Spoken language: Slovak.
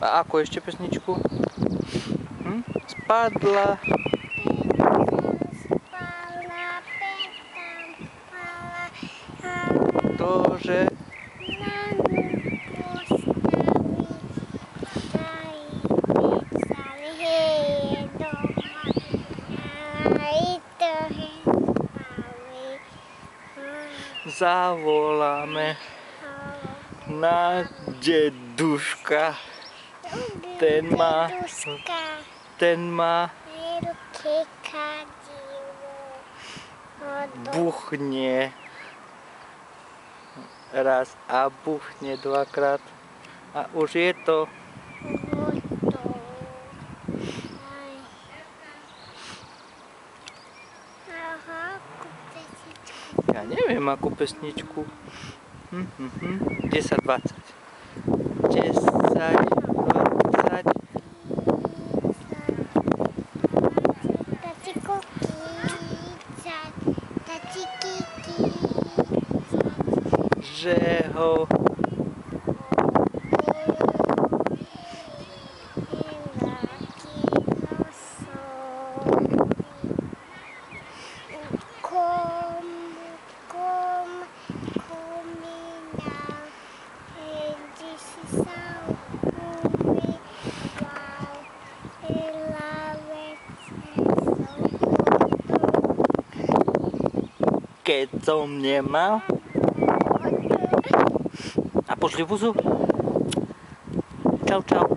A ako ešte pesničku? Spadla. To, že zavoláme na deduška. Ten má buchne raz a buchne dvakrát a už je to. Ja neviem akú pesničku. 10, 20. 10, 20. Že ho keď som nemal a pošli pusu. Čau, čau.